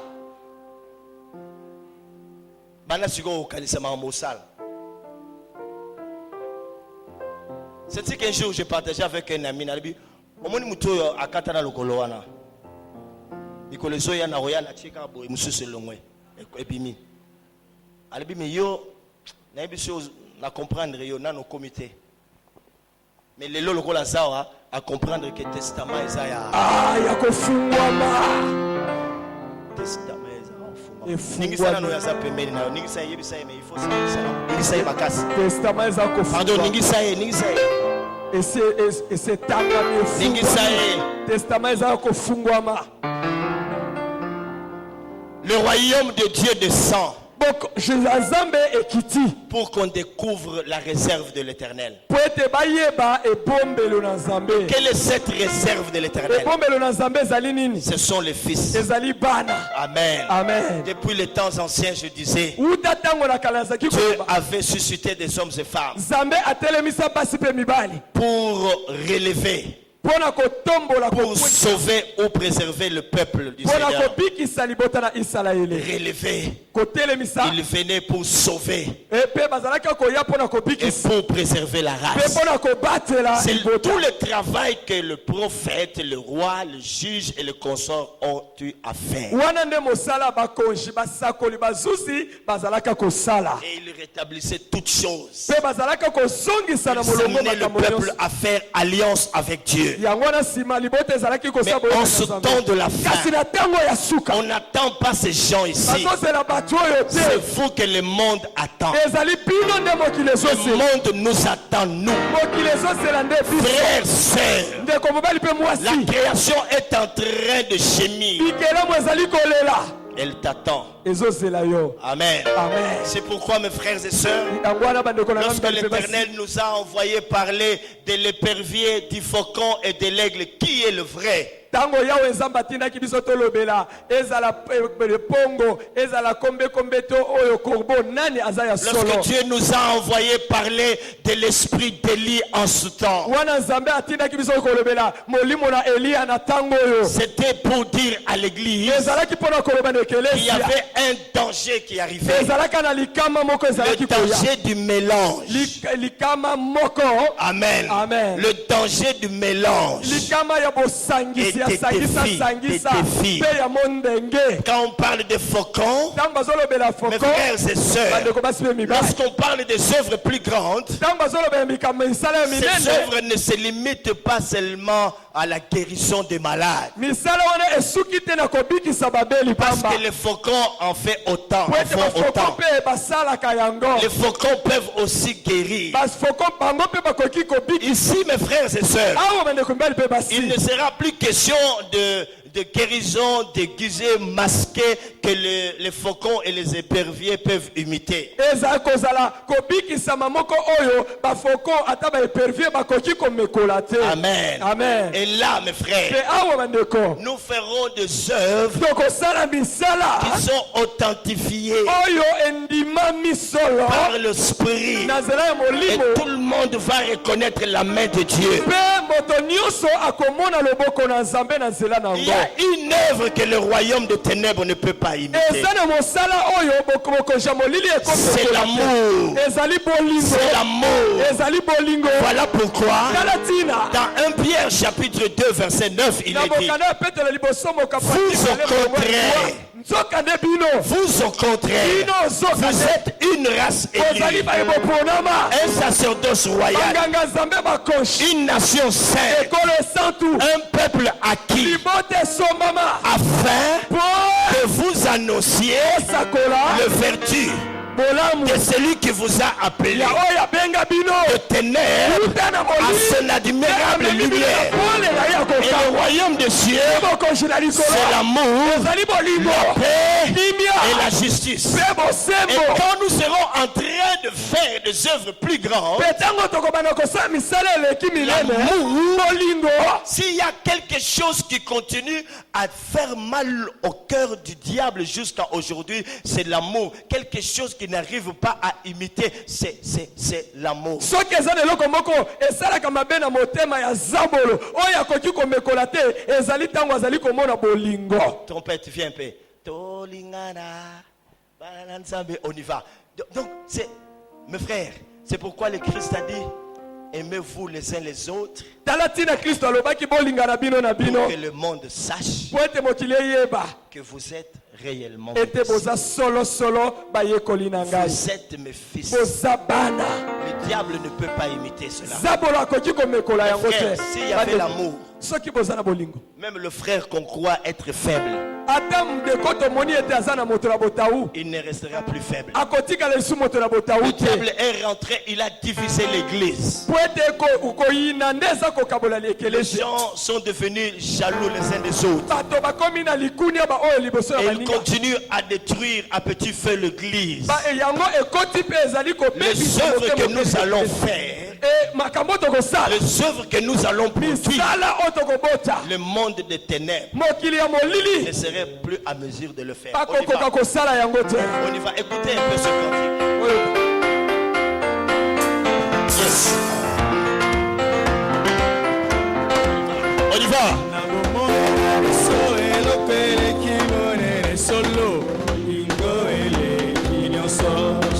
Bana siko kanisa mosala. C'est qu'un jour j'ai partagé avec un ami, nalibi omoni muto akata na lokolo wana. Mikolo zo ya na roya na chika boy mususu longwe ebimi. Alibi me yo na biso na comprendre yo na no comité. Mais lelo lokola zawa à comprendre que testament ezaya. Ya kofungwama Testament ezaya fungwa. Efungwa. Ningisana no yasa pembeni na ningisa yebisa me ifo ningisa makasi. testament eza Pardon, kofungwa ningisa esetangami ningisa efungwa testament eza kofungwama. le royaume de Dieu descend boko nzambe ekiti pour qu'on découvre la réserve de l'Éternel. po ete bayeba ebombelo na nzambe. Quelle est cette réserve de l'Éternel? ebombelo na nzambe ezali nini? Ce sont les fils. ezali bana. Amen. Amen. Depuis les temps anciens, je disais, uta ntango na kala nazalaki Dieu koloba avait suscité des hommes et femmes nzambe atelemisa basi mpe mibali pour relever, pour sauver ou préserver le peuple du Seigneur. Relevé. Il venait pour sauver et pour préserver la race. C'est tout le travail que le prophète, le roi, le juge et le consort ont eu à faire. Et il rétablissait toutes choses. Il amenait le peuple à faire alliance avec Dieu. Mais en ce temps de la fin, on n'attend pas ces gens ici. C'est vous que le monde attend. Le monde nous attend, nous. Frères, sœurs, la création est en train de gémir. Elle t'attend. Amen. C'est pourquoi, mes frères et sœurs, lorsque l'Éternel nous a envoyé parler de l'épervier, du faucon et de l'aigle, qui est le vrai? Lorsque Dieu nous a envoyé parler de l'esprit d'Élie en ce temps, c'était pour dire à l'église qu'il y avait un danger qui arrivait. Le danger du mélange. Amen. Le danger du mélange. Et des défis. Quand on parle de faucons, mes frères et sœurs, lorsqu'on parle des œuvres plus grandes, ces œuvres ne se limitent pas seulement à la guérison des malades. Parce que les faucons en font autant. Les faucons peuvent aussi guérir. Ici, mes frères et sœurs, il ne sera plus question de guérison déguisée, masquée, que les faucons et les éperviers peuvent imiter. Amen. Et là, mes frères, nous ferons des œuvres qui sont authentifiées par l'Esprit. Et tout le monde va reconnaître la main de Dieu. Il y a une œuvre que le royaume des ténèbres ne peut pas imiter. C'est l'amour. C'est l'amour. Voilà pourquoi dans 1 Pierre chapitre 2 verset 9 il est dit: vous au contraire, vous êtes une race élue, un sacerdoce royal, une nation sainte, un peuple acquis, afin que vous annonciez le vertu de celui qui vous a appelé de ténèbres à son admirable lumière. Et le royaume de Dieu, c'est l'amour, la paix et la justice. Et quand nous serons en train de faire des œuvres plus grandes, l'amour, s'il y a quelque chose qui continue à faire mal au cœur du diable jusqu'à aujourd'hui, c'est l'amour. Quelque chose qui n'arrive pas à imiter, c'est l'amour. Trompette, viens un peu. On y va. Donc, mes frères, c'est pourquoi le Christ a dit: aimez-vous les uns les autres, pour que le monde sache que vous êtes réellement mes fils. Vous êtes mes fils. Le diable ne peut pas imiter cela. Frère, s'il y avait l'amour, même le frère qu'on croit être faible, il ne restera plus faible. Le diable est rentré, il a divisé l'église. Les gens sont devenus jaloux les uns des autres. Et ils continuent à détruire à petit feu l'église. Les œuvres que nous allons faire, les œuvres que nous allons produire, le monde des ténèbres ne serait plus à mesure de le faire. On y va, écoutez un peu ce cantique. Yes. pas.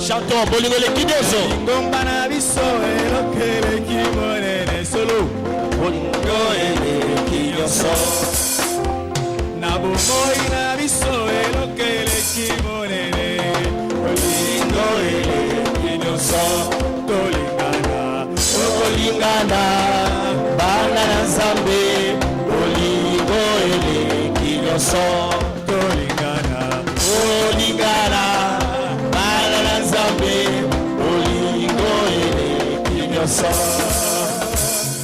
Chantons bolingo le kidozo. Bolingo ele kinyoso. Na bomoi na biso elokele kimonene. Bolingo ele kinyoso. Tolingana, tolingana, bana na Nzambe. Bolingo ele kinyoso. Tolingana, tolingana.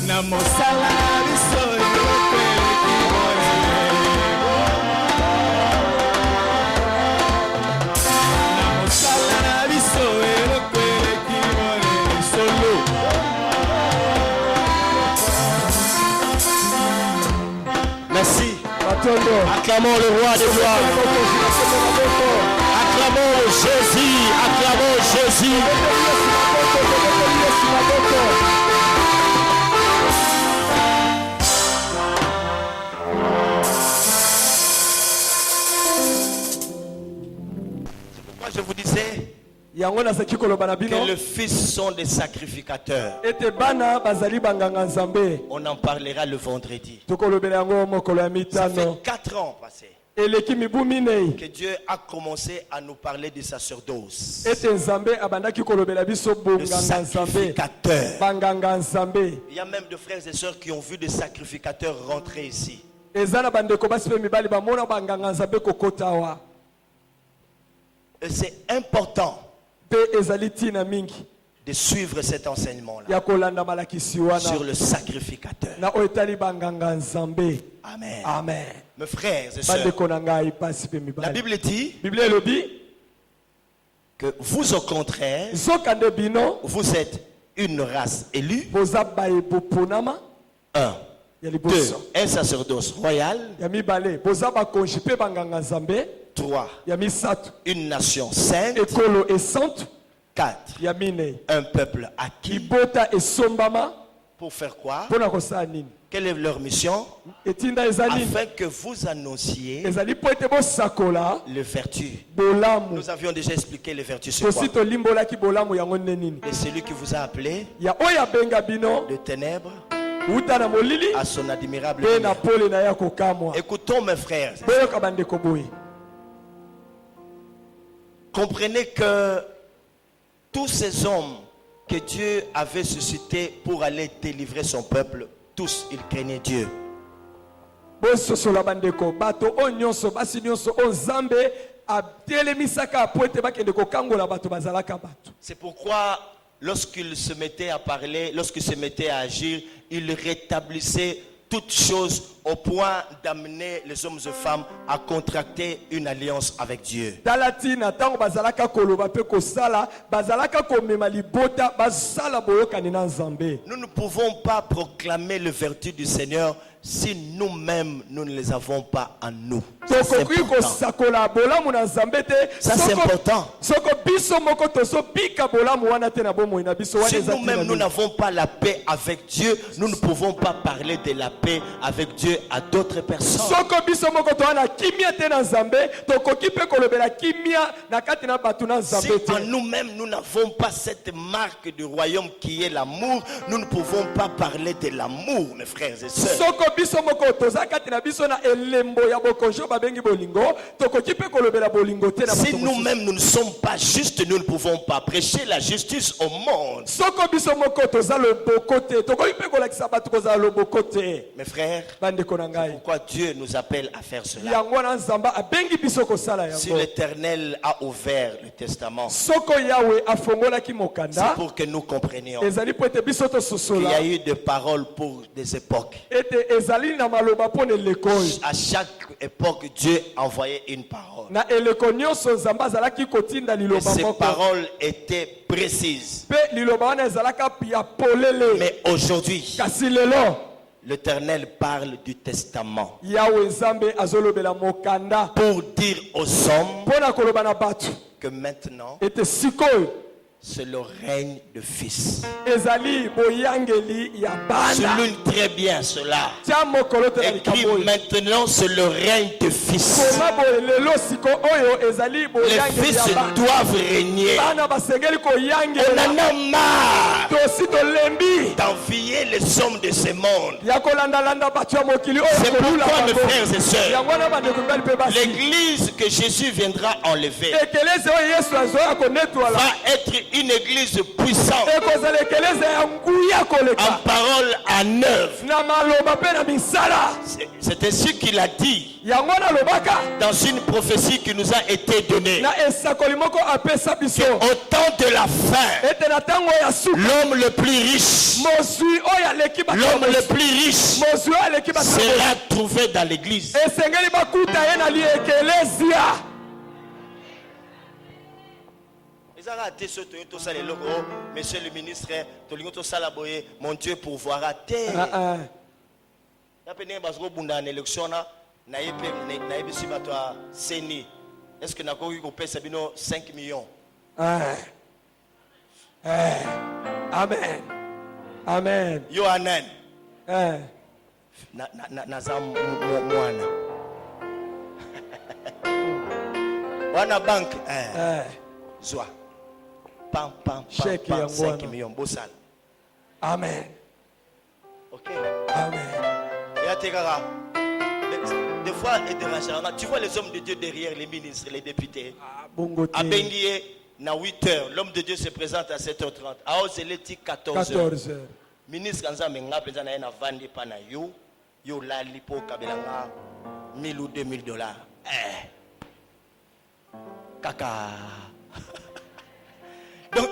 Namosala biso elokele namosala na biso elokele kimonene solo. Merci. Acclamons le roi des gloires. Acclamons Jésus. Acclamons Jésus. Je vous disais que les fils sont des sacrificateurs. On en parlera le vendredi. Ça fait 4 ans passés que Dieu a commencé à nous parler du sacerdoce. Le sacrificateur. Il y a même des frères et sœurs qui ont vu des sacrificateurs rentrer ici. Et c'est important de suivre cet enseignement-là sur le sacrificateur. Amen. Amen. Mes frères et sœurs, la Bible dit que vous, au contraire, vous êtes une race élue, un sacerdoce royal, 3, une nation sainte, 4, un peuple acquis. Pour faire quoi? Quelle est leur mission? Afin que vous annonciez les vertus. Nous avions déjà expliqué les vertus sur quoi? Et celui qui vous a appelé de ténèbres à son admirable lumière. Écoutons mes frères. Comprenez que tous ces hommes que Dieu avait suscités pour aller délivrer son peuple, tous ils craignaient Dieu. C'est pourquoi lorsqu'ils se mettaient à parler, lorsqu'ils se mettaient à agir, ils rétablissaient toutes choses au point d'amener les hommes et femmes à contracter une alliance avec Dieu. Nous ne pouvons pas proclamer les vertus du Seigneur si nous-mêmes nous ne les avons pas en nous. Ça c'est important. Si nous-mêmes nous n'avons pas la paix avec Dieu, nous ne pouvons pas parler de la paix avec Dieu à d'autres personnes. Si en nous-mêmes nous n'avons pas cette marque du royaume qui est l'amour, nous ne pouvons pas parler de l'amour, mes frères et sœurs. Si nous-mêmes nous ne sommes pas justes, nous ne pouvons pas prêcher la justice au monde. Mes frères, pourquoi Dieu nous appelle à faire cela? Si l'Éternel a ouvert le testament, c'est pour que nous comprenions qu'il y a eu des paroles pour des époques. À chaque époque, Dieu envoyait une parole. Et ces paroles étaient précises. Mais aujourd'hui, l'Éternel parle du testament pour dire aux hommes que maintenant c'est le règne de fils. ezali boyangeli ya bana. Souligne très bien cela. Tia mokolo te na Écrit likambo oyo. maintenant, c'est le règne de fils. Koma boye lelo siko oyo ezali Les boyangeli fils ya bana. doivent régner. Bana basengeli On koyangela. en a marre Tosi tolembi d'envier les hommes de ce monde. ya kolandalanda bato ya mokili oyo C'est kolula pourquoi, mes bango. frères et sœurs, Yango wana bandeko mibali mpe basi. l'église que Jésus viendra enlever Ekeleze oyo Yesu azoya konetwala. va être une église puissante Ekozala ekeleze ya nguya en koleka. parole, en œuvre. Na maloba mpe na misala. C'est ainsi qu'il a dit Yango nalobaka. dans une prophétie qui nous a été donnée. Na esakoli moko apesa biso. Au temps de la fin, Ete na tango ya suka. l'homme le plus riche, Mozwi oyo aleki bato. l'homme le plus riche Mozwi oyo aleki bato. sera trouvé dans l'église. Esengeli bakuta ye na liekelezia. Monsieur le ministre, mon Dieu pourvoira. Est-ce que nous avons 5 millions? Amen. Amen. Yohanan. Wana bank. Zwa. Pam, pam, pam, pam, 5 millions. Bossal. Amen. Ok. Amen. Des fois, tu vois les hommes de Dieu derrière les ministres, les députés. À Benguié, à 8h, l'homme de Dieu se présente à 7h30. À Ozeleti, 14h. Ministre Kanza Menga, président na vandi pana yo la lipo kabelanga 1000 ou 2000 dollars. Kaka. Donc,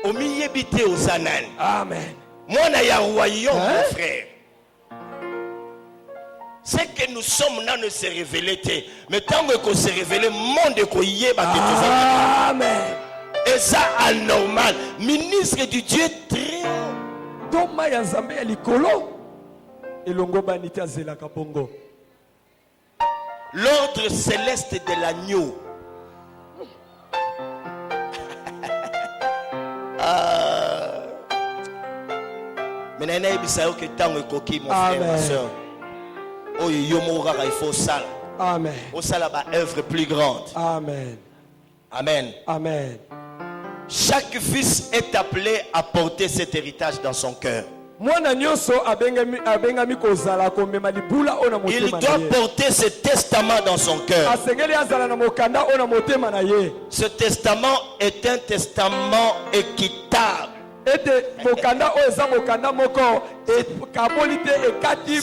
au milieu bité aux ananes. Amen. Moi, na ya royaume, mon frère. C'est que nous sommes là, ne se révéler. Mais tant qu'on se révèle, le monde est y est. Amen. Et ça, anormal. Ministre du Dieu très haut. Toma ya Nzambe ya likolo. Elongo banita zela kabongo. L'ordre céleste de l'agneau. Mais nana ibisayo que tango ekoki mon frère ma soeur. Oh yomora il faut ça. Amen. Au ça là œuvre plus grande. Amen. Amen. Amen. Chaque fils est appelé à porter cet héritage dans son cœur. Il doit porter ce testament dans son cœur. Ce testament est un testament équitable.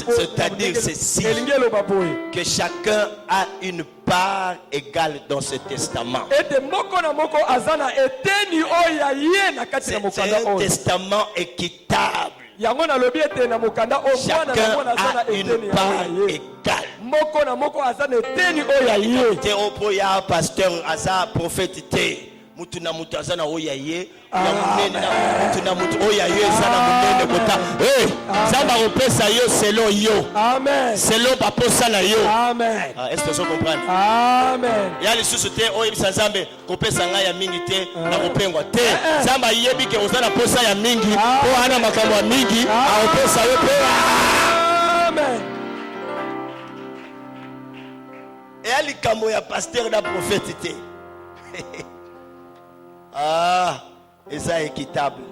C'est-à-dire ceci, que chacun a une part égale dans ce testament. C'est un testament équitable. Chacun a une part égale. Théopoya, pasteur, Aza, prophète, mutuna mutu azana oyaye ya munene na mutuna mutu oyaye sana munene kota zamba opesa yo selon yo. Amen. Selon paposa na yo. Amen. Est-ce que vous comprenez? Amen. Ya lisusu te oyebisa Nzambe kopesa nga ya mingi te na kopengwa te. Zamba yebi ke ozana posa ya mingi ko ana makambo ya mingi aopesa yo pe. Amen. Et ali kambo ya pasteur na prophète te. Et ça est équitable.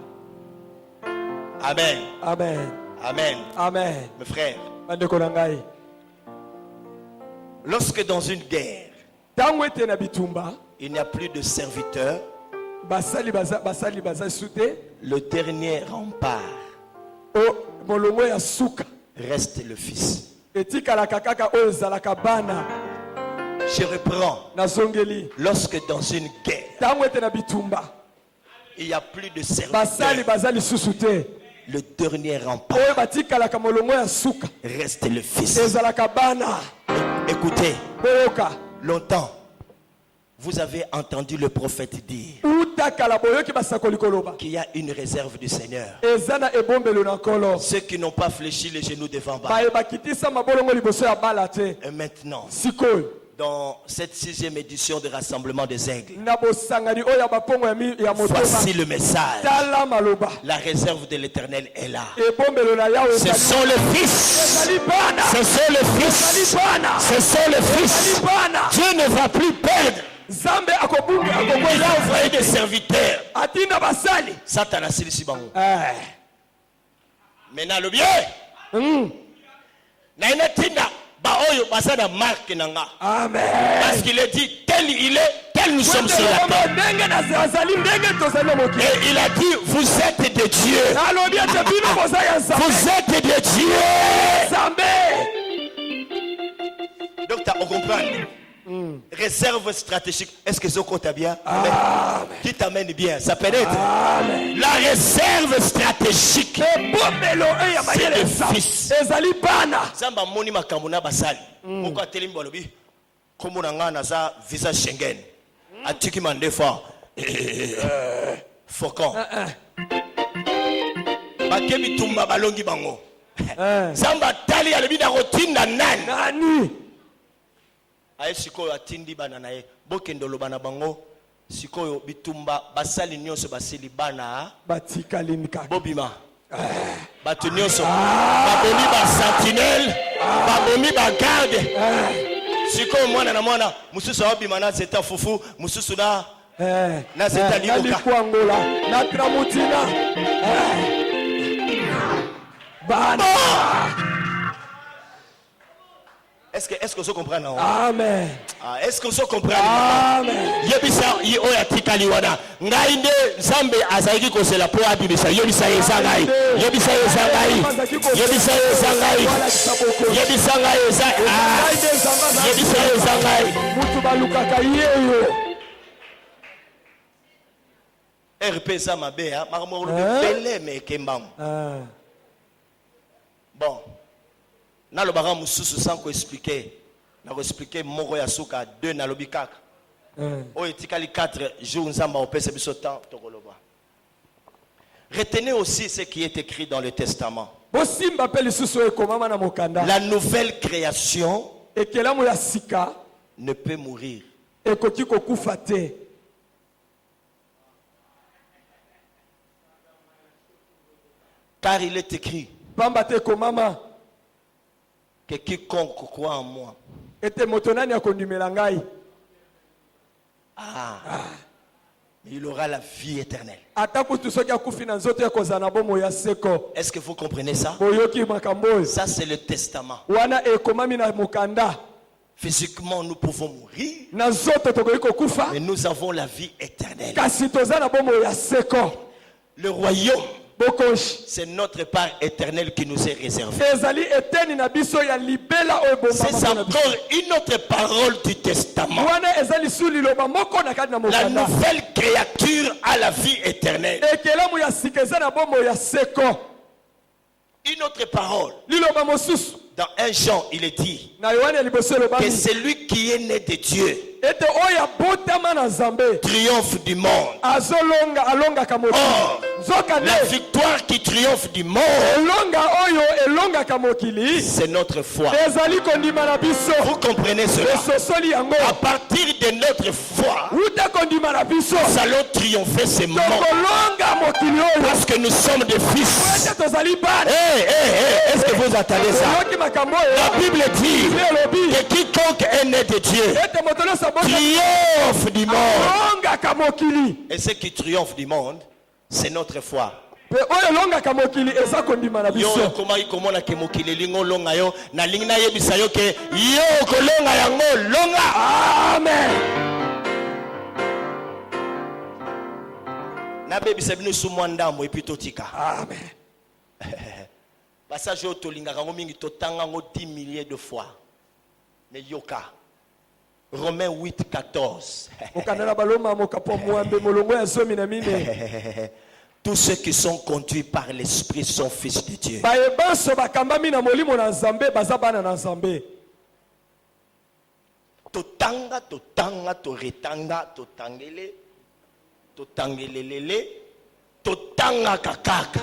Amen. Amen. Amen. Amen. Mes frères, lorsque dans une guerre, il n'y a plus de serviteurs, le dernier rempart reste le fils. Je reprends. Lorsque dans une guerre, il n'y a plus de serviteurs, le dernier rempart reste le fils. Écoutez, longtemps, vous avez entendu le prophète dire qu'il y a une réserve du Seigneur. Ceux qui n'ont pas fléchi les genoux devant Baal. Et maintenant, dans cette 6e édition de Rassemblement des Aigles. na bosangani oya bapongo ya motema. Voici le message. Tala maloba. La réserve de l'Éternel est là. Ebombelo na Yahweh. Ce sont les fils. Ce sont les fils. Ce sont les fils. Dieu ne va plus perdre. Zambe akobunga Il a envoyé des serviteurs. atina basali. Satan a silisi bango. Maintenant le bien. Na ina tinda ba oyo basada marque nanga. Amen. Parce qu'il est dit tel il est, tel nous sommes sur la terre. Et il a dit vous êtes des dieux. Vous êtes des dieux. Donc on comprend. Réserve stratégique. Est-ce que ce compte bien? Amen. Qui t'amène bien? Ça pénètre. Amen. La réserve stratégique. C'est le fils. Zamba moni makamuna basali. Pourquoi telim bolobi? Comme on a un visa Schengen. Atiki mandefa. Faucon. Bakemi tumba balongi bango. Zamba tali alebina rotinda nani. Aye sikoyo atindi bana nae bokendo lobana bango sikoyo bitumba basali nyonso basili bana batikali nika bobima batu nyonso babomi ba sentinelle babomi ba garde sikoyo mwana na mwana mususu abima na zeta fufu mususu na zeta liboka na tramutina bana. Est-ce que vous comprenez? Amen. Est-ce que vous comprenez? Amen. Yebisa oya tikaliwana. Ngainde Zambe azaki ko c'est la po abibisa. Yebisa yesangai. Yebisa yesangai. Yebisa yesangai. Yebisa yesangai. Yebisa yesangai. Mutu balukaka yeyo. RP ça mabe hein. Makamoro de pele me kembam. Bon. Na lobaka mususu sans ko expliquer. Na ko expliquer moko ya suka 2 na lobikaka. O etikali 4 jours nzamba opesa biso temps tokoloba. Retenez aussi ce qui est écrit dans le testament. La nouvelle création ne peut mourir. Car il est écrit que quiconque croit en moi il aura la vie éternelle. Est-ce que vous comprenez ça? Ça c'est le testament. Physiquement nous pouvons mourir, mais nous avons la vie éternelle. Le royaume, c'est notre part éternelle qui nous est réservée. C'est encore une autre parole du testament. La nouvelle créature a la vie éternelle. Une autre parole. Dans 1 Jean, il est dit que celui qui est né de Dieu triomphe du monde. Or, la victoire qui triomphe du monde, c'est notre foi. Vous comprenez cela? À partir de notre foi, nous allons triompher ce monde. Parce que nous sommes des fils. Est-ce que vous attendez ça? La Bible dit que quiconque est né de Dieu triomphe du monde. Et ce qui triomphe du monde, c'est notre foi. Amen. Passage au tolingaka mingi totanga ngo 10 milliers de fois. Ne yoka. Romains 8:14. Tous ceux qui sont conduits par l'esprit sont fils de Dieu. Totanga, totanga, toretanga, totangele, totangelelele, totanga kakaka.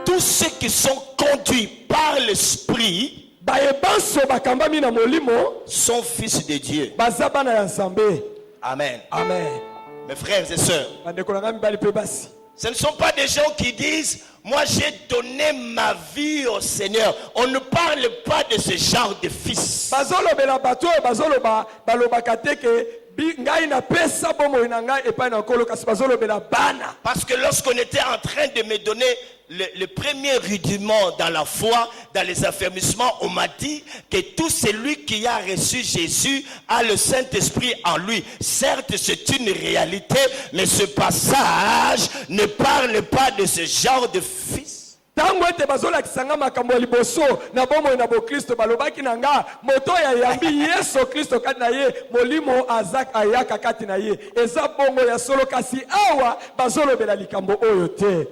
Tous ceux qui sont conduits par l'esprit bayebanso bakambami na molimo sont fils de Dieu. baza bana ya Nzambe. Amen. Amen. Mes frères et sœurs, Bandeko na ngai mibali pe basi. ce ne sont pas des gens qui disent moi j'ai donné ma vie au Seigneur. On ne parle pas de ce genre de fils. Bazolobela bato bazoloba balobaka te ke ngai na pesa bomo na ngai epai na nkolo kasi bazolobela bana. Parce que lorsqu'on était en train de me donner le premier rudiment dans la foi, dans les affermissements, on m'a dit que tout celui qui a reçu Jésus a le Saint-Esprit en lui. Certes, c'est une réalité, mais ce passage ne parle pas de ce genre de fils. Tango ete bazolakisanga makambo ya liboso na bomo na bo Kristo balobaki na nga moto ya yambi Yesu Kristo kati na ye molimo azak ayaka kati na ye eza bongo ya solo kasi awa bazolobela likambo oyo te.